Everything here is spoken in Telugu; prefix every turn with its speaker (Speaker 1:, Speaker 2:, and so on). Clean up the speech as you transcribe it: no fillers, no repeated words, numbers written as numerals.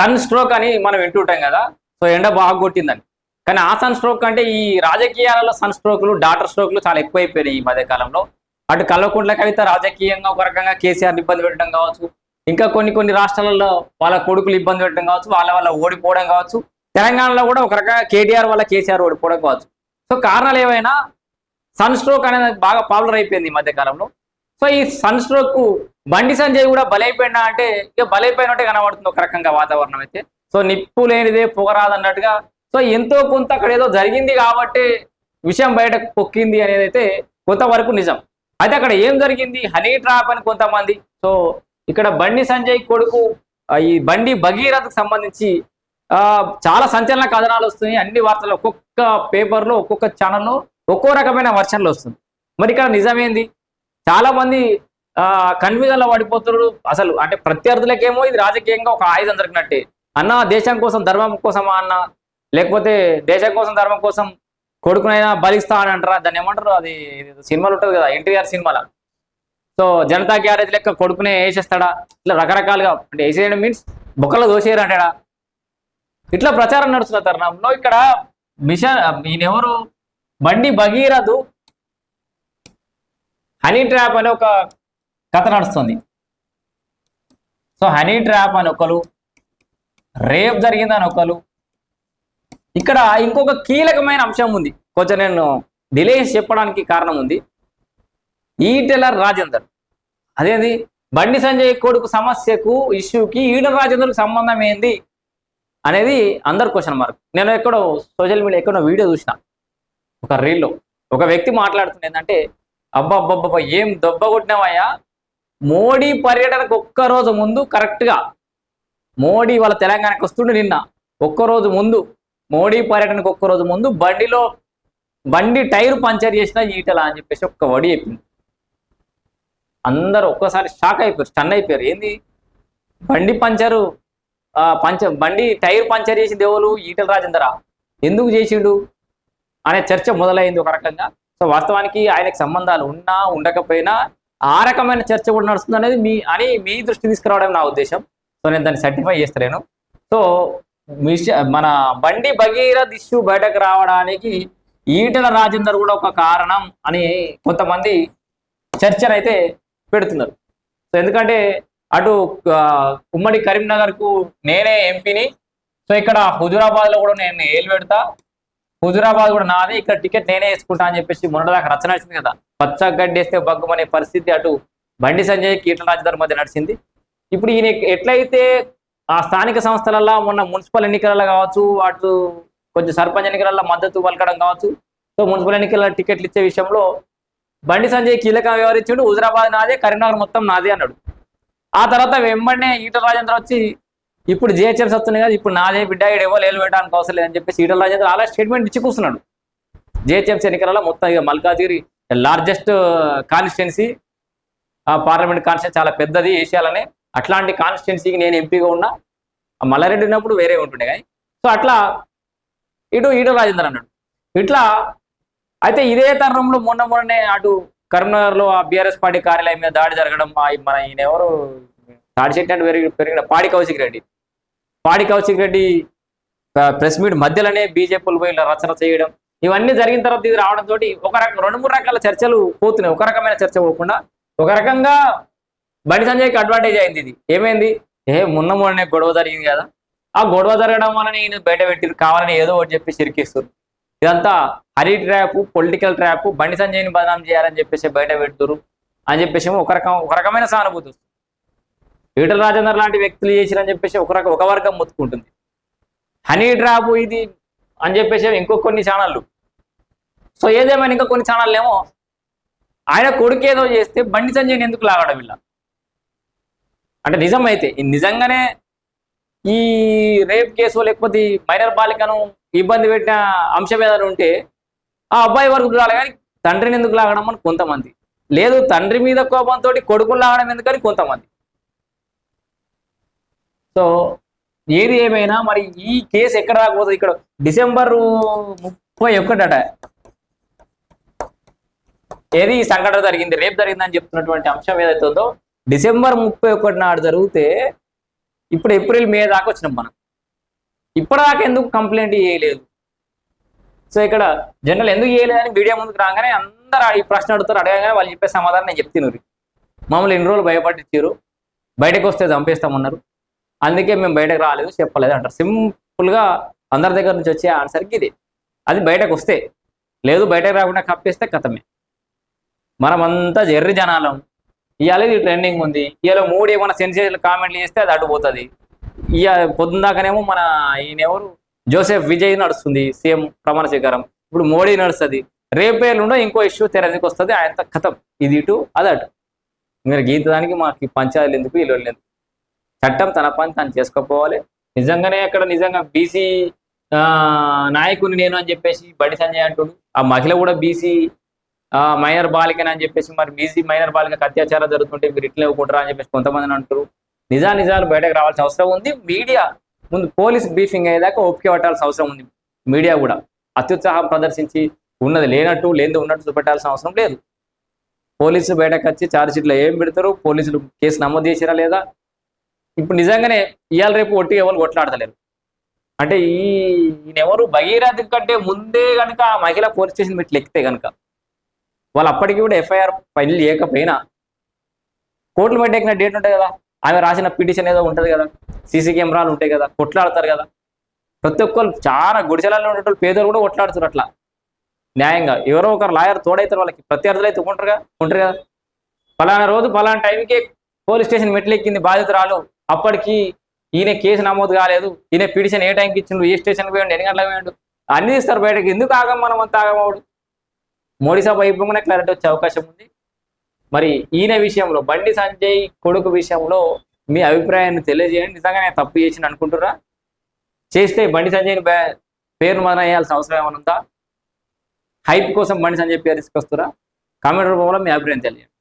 Speaker 1: సన్ స్ట్రోక్ అని మనం వింటుంటాం కదా. సో ఎండ బాగా కొట్టిందని. కానీ ఆ సన్ స్ట్రోక్ అంటే ఈ రాజకీయాలలో సన్ స్ట్రోక్లు, డాటర్ స్ట్రోక్లు చాలా ఎక్కువైపోయినాయి ఈ మధ్య కాలంలో. అటు కల్వకుంట్ల కవిత రాజకీయంగా ఒక రకంగా కేసీఆర్ ఇబ్బంది పెట్టడం కావచ్చు, ఇంకా కొన్ని రాష్ట్రాలలో వాళ్ళ కొడుకులు ఇబ్బంది పెట్టడం కావచ్చు, వాళ్ళ ఓడిపోవడం కావచ్చు, తెలంగాణలో కూడా ఒక రకంగా కేటీఆర్ వల్ల కేసీఆర్ ఓడిపోవడం కావచ్చు. సో కారణాలు ఏమైనా సన్ స్ట్రోక్ అనేది బాగా పాపులర్ అయిపోయింది ఈ మధ్య కాలంలో. సో ఈ సన్ స్ట్రోక్ కు బండి సంజయ్ కూడా బలైపోయినా అంటే ఇక బలైపోయినట్టే కనబడుతుంది ఒక రకంగా వాతావరణం అయితే. సో నిప్పు లేనిదే పొగరాదు అన్నట్టుగా. సో ఎంతో కొంత అక్కడ ఏదో జరిగింది కాబట్టి విషయం బయట పొక్కింది అనేది అయితే కొంతవరకు నిజం. అయితే అక్కడ ఏం జరిగింది, హనీ ట్రాప్ అని కొంతమంది. సో ఇక్కడ బండి సంజయ్ కొడుకు ఈ బండి భగీరథకు సంబంధించి చాలా సంచలన కథనాలు వస్తున్నాయి. అన్ని వార్తలు ఒక్కొక్క పేపర్లో ఒక్కొక్క ఛానల్లో ఒక్కో రకమైన వర్షన్లు వస్తుంది. మరి ఇక్కడ నిజమేంది, చాలా మంది కన్ఫ్యూజన్ లో పడిపోతున్నారు. అసలు అంటే ప్రత్యర్థులకేమో ఇది రాజకీయంగా ఒక ఆయుధం దొరికినట్టే. అన్న దేశం కోసం ధర్మం కోసమా అన్న, లేకపోతే దేశం కోసం ధర్మం కోసం కొడుకునైనా బలిస్తా అని అంటారా, దాన్ని ఏమంటారు, అది సినిమాలు ఉంటుంది కదా ఎన్టీఆర్ సినిమాలో. సో జనతా గ్యారేజ్ లెక్క కొడుకునే వేసేస్తాడా, ఇట్లా రకరకాలుగా అంటే వేసేయడం మీన్స్ బొక్కలో దోసేయరు అంటాడా, ఇట్లా ప్రచారం నడుస్తున్న తరుణంలో ఇక్కడ మిషన్ ఈయనెవరు బండి భగీరథు హనీ ట్రాప్ అనే ఒక కథ నడుస్తుంది. సో హనీ ట్రాప్ అని ఒకరు, రేప్ జరిగిందని ఒకరు. ఇక్కడ ఇంకొక కీలకమైన అంశం ఉంది, కొంచెం నేను డిలే చెప్పడానికి కారణం ఉంది. ఈటెల రాజేందర్, అదేది బండి సంజయ్ కొడుకు సమస్యకు ఇష్యూకి ఈటెల రాజేందర్కి సంబంధం ఏంది అనేది అందరు క్వశ్చన్ మార్క్. నేను ఎక్కడో సోషల్ మీడియా ఎక్కడో వీడియో చూసిన, ఒక రీల్లో ఒక వ్యక్తి మాట్లాడుతుంది ఏంటంటే, అబ్బబ్బబ్బబ్బ ఏం దెబ్బ కొట్టినావయ్యా, మోడీ పర్యటనకు ఒక్కరోజు ముందు కరెక్ట్గా మోడీ వాళ్ళ తెలంగాణకు వస్తుండే నిన్న ఒక్కరోజు ముందు మోడీ పర్యటనకు ఒక్కరోజు ముందు బండి టైర్ పంచర్ చేసిన ఈటెల అని చెప్పేసి ఒక్క వడి చెప్పింది. అందరూ ఒక్కసారి షాక్ అయిపోయారు, స్టన్ అయిపోయారు. ఏంది బండి టైర్ పంచర్ చేసింది ఎవరు, ఈటెల రాజేందరా, ఎందుకు చేసిండు అనే చర్చ మొదలైంది ఒక రకంగా. సో వాస్తవానికి ఆయనకు సంబంధాలు ఉన్నా ఉండకపోయినా ఆ రకమైన చర్చ కూడా నడుస్తుంది అనేది మీ దృష్టి తీసుకురావడం నా ఉద్దేశం. సో నేను దాన్ని సర్టిఫై చేస్తలేను. సో మన బండి భగీరథ్ ఇష్యూ బయటకు రావడానికి ఈటెల రాజేందర్ కూడా ఒక కారణం అని కొంతమంది చర్చను అయితే పెడుతున్నారు. సో ఎందుకంటే అటు ఉమ్మడి కరీంనగర్కు నేనే ఎంపీని, సో ఇక్కడ హుజురాబాద్లో కూడా నేను ఏలు పెడతా, హుజురాబాద్ కూడా నాదే, ఇక్కడ టికెట్ నేనే వేసుకుంటా అని చెప్పేసి మొన్నదాకా రచన వచ్చింది కదా. పచ్చ గడ్డేస్తే బగ్గుమనే పరిస్థితి అటు బండి సంజయ్ ఈటెల రాజేందర్ మధ్య నడిచింది. ఇప్పుడు ఈయన ఎట్లయితే ఆ స్థానిక సంస్థలలో మొన్న మున్సిపల్ ఎన్నికలలో కావచ్చు, అటు కొంచెం సర్పంచ్ ఎన్నికలలో మద్దతు పలకడం కావచ్చు, సో మున్సిపల్ ఎన్నికల టికెట్లు ఇచ్చే విషయంలో బండి సంజయ్ కీలకంగా వ్యవహరించిండు. హుజురాబాద్ నాదే, కరీంనగర్ మొత్తం నాదే అన్నాడు. ఆ తర్వాత వెంబడినే ఈటెల రాజేందర్ వచ్చి ఇప్పుడు జిహెచ్ఎంసీ వస్తున్నాయి కదా, ఇప్పుడు నాదే బిడ్డ, ఎవరు ఏలు పెట్టడానికి అవసరం లేదని చెప్పేసి ఈటెల రాజేందర్ అలా స్టేట్మెంట్ ఇచ్చి కూర్చున్నాడు. జిహెచ్ఎంసీ ఎన్నికలలో మొత్తం ఇక Malkajgiri largest constituency, parliament constituency చాలా పెద్దది ఏషియాలోనే. అట్లాంటి కాన్స్టిట్యున్సీకి నేను ఎంపీగా ఉన్నా, మల్లారెడ్డి ఉన్నప్పుడు వేరే ఉంటుండే కానీ. సో అట్లా ఇటు ఈటెల రాజేందర్ అన్నాడు. ఇట్లా అయితే ఇదే తరుణంలో మొన్ననే అటు కరీంనగర్లో ఆ బీఆర్ఎస్ పార్టీ కార్యాలయం మీద దాడి జరగడం, మన ఈయన ఎవరు తాడిశెట్టి అంటే పెరిగిన పాడి కౌశిక్ రెడ్డి ప్రెస్ మీట్ మధ్యలోనే బీజేపీలు పోయి రచన చేయడం, ఇవన్నీ జరిగిన తర్వాత ఇది రావడంతో ఒక రెండు మూడు రకాల చర్చలు పోతున్నాయి. ఒక రకమైన చర్చ పోకుండా ఒక రకంగా బండి సంజయ్కి అడ్వాంటేజ్ అయింది. ఇది ఏమైంది, మొన్ననే గొడవ జరిగింది కదా, ఆ గొడవ జరగడం వల్ల నేను బయట పెట్టిరు కావాలని ఏదో ఒకటి చెప్పి చిరికిస్తారు. ఇదంతా హరీ ట్రాప్, పొలిటికల్ ట్రాప్, బండి సంజయ్ని బదనాం చేయాలని చెప్పేసి బయట పెడుతురు అని చెప్పేసి ఒక రకమైన సానుభూతి వస్తుంది. ఈటెల రాజేందర్ లాంటి వ్యక్తులు చేసిరని చెప్పేసి ఒక వర్గం మొత్తుకుంటుంది. హనీ ట్రాప్ ఇది అని చెప్పేసి ఇంకో కొన్ని ఛానళ్ళు. సో ఏదేమైనా ఇంకా కొన్ని ఛానళ్ళు ఏమో ఆయన కొడుకు ఏదో చేస్తే బండి సంజయ్ని ఎందుకు లాగడం ఇలా అంటే, నిజమైతే నిజంగానే ఈ రేప్ కేసు లేకపోతే మైనర్ బాలికను ఇబ్బంది పెట్టిన అంశం ఏదైనా ఉంటే ఆ అబ్బాయి వరకు రాలి, కానీ తండ్రిని ఎందుకు లాగడం అని కొంతమంది, లేదు తండ్రి మీద కోపంతో కొడుకులు లాగడం ఎందుకని కొంతమంది. సో ఏది ఏమైనా మరి ఈ కేసు ఎక్కడ రాకపోతుంది, ఇక్కడ డిసెంబర్ 31 ఏది ఈ సంఘటన జరిగింది, రేపు జరిగిందని చెప్తున్నటువంటి అంశం ఏదైతే ఉందో డిసెంబర్ 31 నాడు జరిగితే ఇప్పుడు ఏప్రిల్ మే దాకా వచ్చినాం మనం. ఇప్పటిదాకా ఎందుకు కంప్లైంట్ చేయలేదు? సో ఇక్కడ జనరల్ ఎందుకు చేయలేదని మీడియా ముందుకు రాగానే అందరూ ఈ ప్రశ్న అడుగుతారు. అడగగానే వాళ్ళు చెప్పే సమాధానం నేను చెప్తున్నారు. మమ్మల్ని ఎన్ని రోజులు భయపట్టించారు, బయటకు వస్తే చంపేస్తామన్నారు, అందుకే మేము బయటకు రాలేదు చెప్పలేదు అంటారు. సింపుల్గా అందరి దగ్గర నుంచి వచ్చే ఆన్సర్కి ఇది. అది బయటకు వస్తే, లేదు బయటకు రాకుండా కప్పేస్తే కథమే. మనమంతా జర్రి జనాలం. ఇవాళ ఇది ట్రెండింగ్ ఉంది, ఇవాళ మూడు ఏమైనా సెన్సేషనల్ కామెంట్లు చేస్తే అది అడ్డుపోతుంది. పొద్దున్న దాకానేమో మన ఈయనెవరు జోసెఫ్ విజయ్ నడుస్తుంది సీఎం ప్రమాణ స్వీకారం, ఇప్పుడు మోడీ నడుస్తుంది, రేపేళ్ళుండో ఇంకో ఇష్యూ తెరదికి వస్తుంది. ఆయనతో కథం, ఇది ఇటు అదటు. మీరు గీతదానికి మాకు పంచాయతీలు ఎందుకు, ఇల్లు ఎందుకు? చట్టం తన పని తను చేసుకోపోవాలి. నిజంగానే అక్కడ నిజంగా బీసీ నాయకుని నేను అని చెప్పేసి బండి సంజయ్ అంటుడు. ఆ మహిళ కూడా బీసీ మైనర్ బాలికని అని చెప్పేసి, మరి బీసీ మైనర్ బాలికకు అత్యాచారం జరుగుతుంటే మీరు ఇట్లా ఇవ్వకుంటారా అని చెప్పేసి కొంతమందిని అంటారు. నిజాలు బయటకు రావాల్సిన అవసరం ఉంది. మీడియా ముందు పోలీస్ బ్రీఫింగ్ అయ్యేదాకా ఓపిక పట్టాల్సిన అవసరం ఉంది. మీడియా కూడా అత్యుత్సాహం ప్రదర్శించి ఉన్నది లేనట్టు లేనిది ఉన్నట్టు చూపెట్టాల్సిన అవసరం లేదు. పోలీసులు బయటకు వచ్చి ఛార్జ్షీట్లో ఏం పెడతారు, పోలీసులు కేసు నమోదు చేసిరా లేదా? ఇప్పుడు నిజంగానే ఇవాళ రేపు ఒట్టి ఎవరు కొట్లాడతలేరు. అంటే ఈయనెవరు భగీరథ కంటే ముందే కనుక ఆ మహిళ పోలీస్ స్టేషన్ పెట్టి ఎక్కితే కనుక వాళ్ళు అప్పటికి కూడా ఎఫ్ఐఆర్ ఫైల్ చేయకపోయినా కోర్టులు పెట్టేకిన డేట్ ఉంటుంది కదా, ఆమె రాసిన పిటిషన్ ఏదో ఉంటుంది కదా, సీసీ కెమెరాలు ఉంటాయి కదా, కొట్లాడతారు కదా. ప్రతి ఒక్కరు చాలా గుడిసెలలో ఉండేటోళ్ళు పేదలు కూడా కొట్లాడుతారు అట్లా న్యాయంగా. ఎవరో ఒకరు లాయర్ తోడైతారు వాళ్ళకి, ప్రత్యర్థులు అయితే ఉంటారు కదా. ఫలానా రోజు ఫలానా టైంకి పోలీస్ స్టేషన్ మెట్లెక్కింది బాధితురాలు, అప్పటికి ఈయన కేసు నమోదు కాలేదు, ఈయన పిటిషన్ ఏ టైంకి ఇచ్చిండు, ఏ స్టేషన్కి పోయండు, ఎన్ని గంటలకు పోయండు అన్ని ఇస్తారు బయటకి. ఎందుకు ఆగం మనం అంత ఆగమవుడు? మోడీ సభ అయిపోగానే క్లారిటీ వచ్చే అవకాశం ఉంది. మరి ఈయన విషయంలో, బండి సంజయ్ కొడుకు విషయంలో మీ అభిప్రాయాన్ని తెలియజేయండి. నిజంగా నేను తప్పు చేసిన అనుకుంటురా? చేస్తే బండి సంజయ్ని పేరు మనం వేయాల్సిన అవసరం ఏమైనా ఉందా? హైప్ కోసం బండి సంజయ్ పేరు తీసుకొస్తురా? కామెంట్ రూపంలో మీ అభిప్రాయం తెలియజేయండి.